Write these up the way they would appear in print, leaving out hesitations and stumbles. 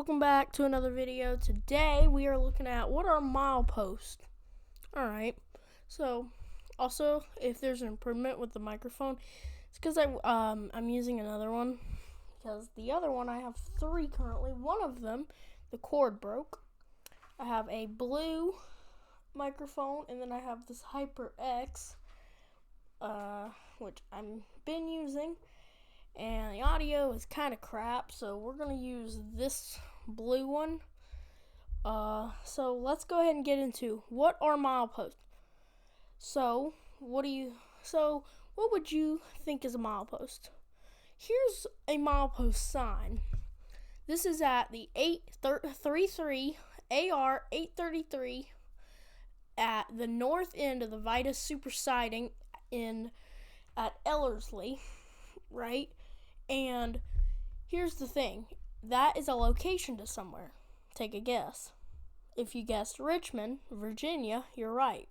welcome back to another video. Today we are looking at what are mileposts. Alright, so also if there's an improvement with the microphone, it's because I'm using another one, because the other one I have three currently. One of them, the cord broke. I have a blue microphone, and then I have this HyperX, which I've been using. And the audio is kind of crap, so we're going to use this blue one. So let's go ahead and get into what are mileposts. So what would you think is a milepost? Here's a milepost sign. This is at the 833 AR 833 at the north end of the Vitus Super Siding at Ellerslie, right? And here's the thing, that is a location to somewhere. Take a guess. If you guessed Richmond, Virginia, you're right.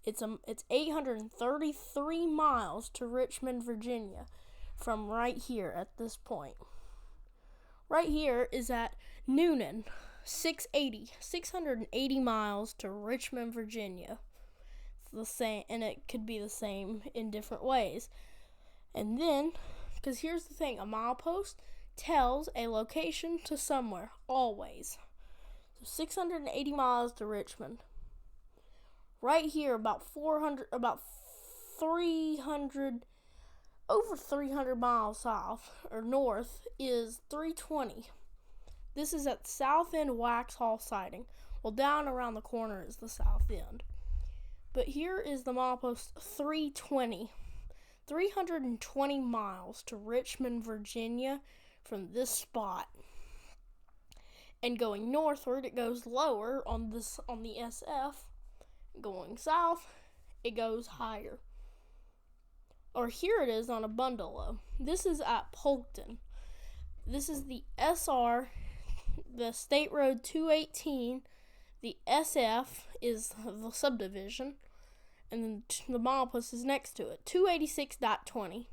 It's 833 miles to Richmond, Virginia from right here at this point. Right here is at Noonan, 680 miles to Richmond, Virginia. It's the same, and it could be the same in different ways. And then, because here's the thing, a milepost tells a location to somewhere, always. So 680 miles to Richmond. Right here, over 300 miles south or north is 320. This is at South End Waxhaw Siding. Well, down around the corner is the South End. But here is the milepost 320. 320 miles to Richmond, Virginia from this spot. And going northward, it goes lower on the SF. Going south, it goes higher. Or here it is on a bundle. This is at Polkton. This is the SR, the State Road 218. The SF is the subdivision. And then the milepost is next to it, 286.20.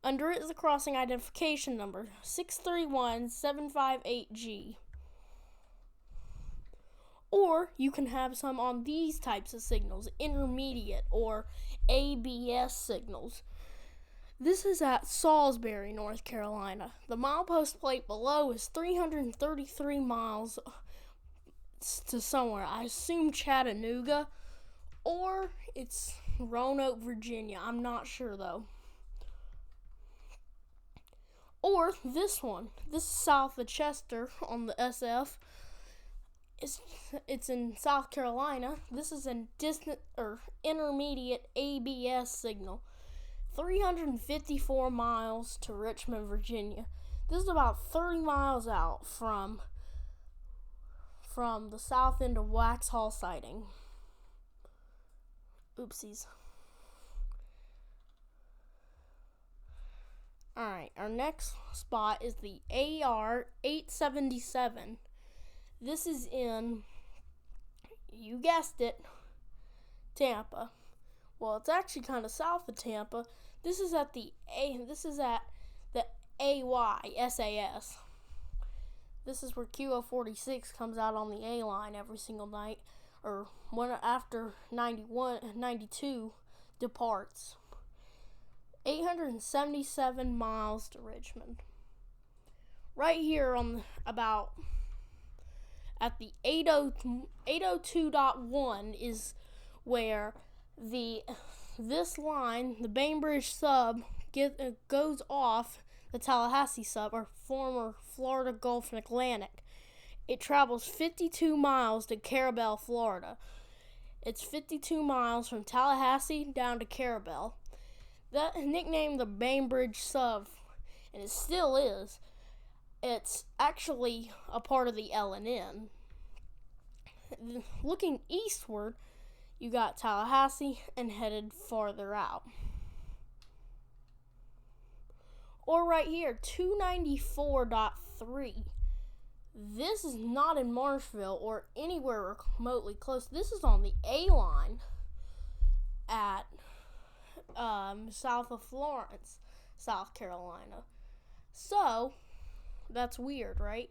Under it is a crossing identification number, 631758G. Or you can have some on these types of signals, intermediate or ABS signals. This is at Salisbury, North Carolina. The milepost plate below is 333 miles to somewhere. I assume Chattanooga, or it's Roanoke, Virginia. I'm not sure, though. Or this one. This is south of Chester on the SF. It's in South Carolina. This is a distant or intermediate ABS signal. 354 miles to Richmond, Virginia. This is about 30 miles out from the south end of Waxhaw Siding. Oopsies. Alright, our next spot is the AR 877. This is in, you guessed it, Tampa. Well, it's actually kind of south of Tampa. This is at the AY SAS. This is where QO46 comes out on the A line every single night, or when after 92 departs. 877 miles to Richmond. Right here at the 802.1 is where this line, the Bainbridge sub, goes off the Tallahassee sub, or former Florida Gulf and Atlantic. It travels 52 miles to Carabel, Florida. It's 52 miles from Tallahassee down to Carabel. That nicknamed the Bainbridge sub, and it still is. It's actually a part of the L&N. Looking eastward, you got Tallahassee and headed farther out. Or right here, 294.3. This is not in Marshville or anywhere remotely close. This is on the A line at south of Florence, South Carolina. So, that's weird, right?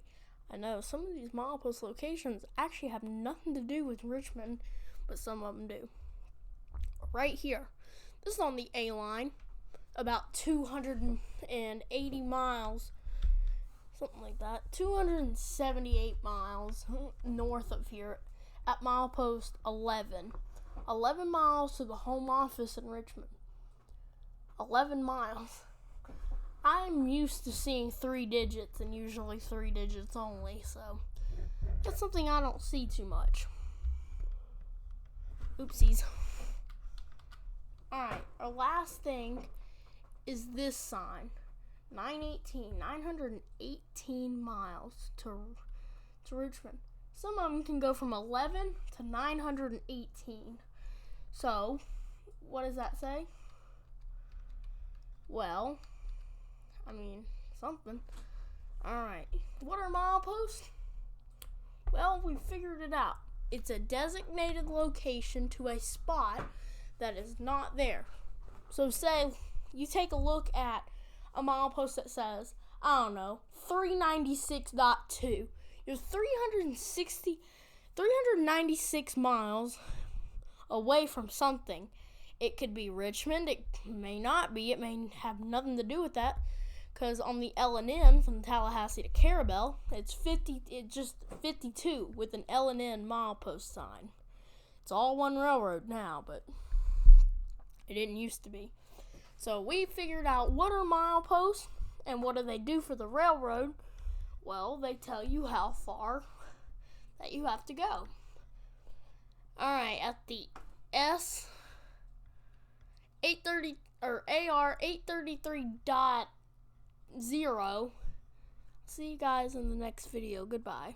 I know some of these milepost locations actually have nothing to do with Richmond, but some of them do. Right here. This is on the A line, about 280 miles, something like that. 278 miles north of here at milepost 11. 11 miles to the home office in Richmond. 11 miles. I'm used to seeing 3 digits and usually 3 digits only, so that's something I don't see too much. Oopsies. Alright, our last thing is this sign. 918 miles to Richmond. Some of them can go from 11 to 918. So, what does that say? Well, I mean, something. Alright, what are mileposts? Well, we figured it out. It's a designated location to a spot that is not there. So say you take a look at a milepost that says, I don't know, 396.2. You're 396 miles away from something. It could be Richmond. It may not be. It may have nothing to do with that. Because on the L&N from Tallahassee to Carabel, it's just 52 with an L&N milepost sign. It's all one railroad now, but it didn't used to be. So we figured out what are mileposts and what do they do for the railroad. Well, they tell you how far that you have to go. Alright, at the S 830 or AR 833.0. See you guys in the next video. Goodbye.